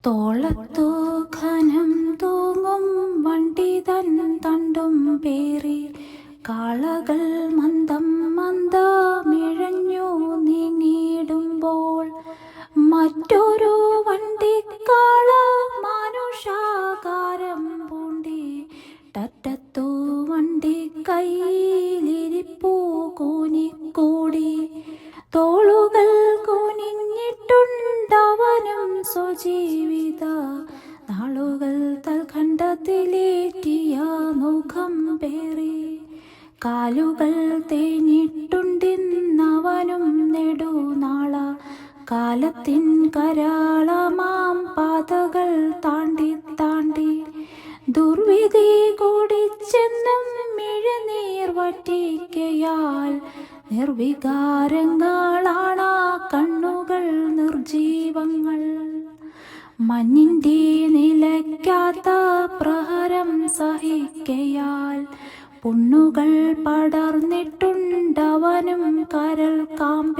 തോളത്തു ഘനം തൂങ്ങും വണ്ടി തൻ തണ്ടും പേറി കാളകൾ മന്ദം മന്ദമിഴഞ്ഞു നീങ്ങിടുമ്പോൾ മറ്റൊരു വണ്ടിക്കാള മാനുഷാകാരം പൂണ്ടി ടറ്റത്തു വണ്ടി കയ്യിലിരിപ്പു കൂനിക്കൂടി തോളുകൾ കുനിഞ്ഞിട്ടുണ്ടവനും സ്വജീവിത നാളുകൾ തൽഖണ്ഡത്തിലേറ്റിയ മുഖം പേറി കാലുകൾ തേഞ്ഞിട്ടുണ്ടിന്നവനും നെടുനാള കാലത്തിൻ കരാളമാം പാതകൾ താണ്ടി താണ്ടി ദുർവിധി കൂടിച്ചെന്നും മിഴനീർ വറ്റിക്കയാൽ നിർവികാരങ്ങളാണാ കണ്ണുകൾ നിർജീവങ്ങൾ. മഞ്ഞിൻ്റെ നിലയ്ക്കാത്ത പ്രഹരം സഹിക്കയാൽ പുണ്ണുകൾ പടർന്നിട്ടുണ്ടവനും കരൾ കാമ്പി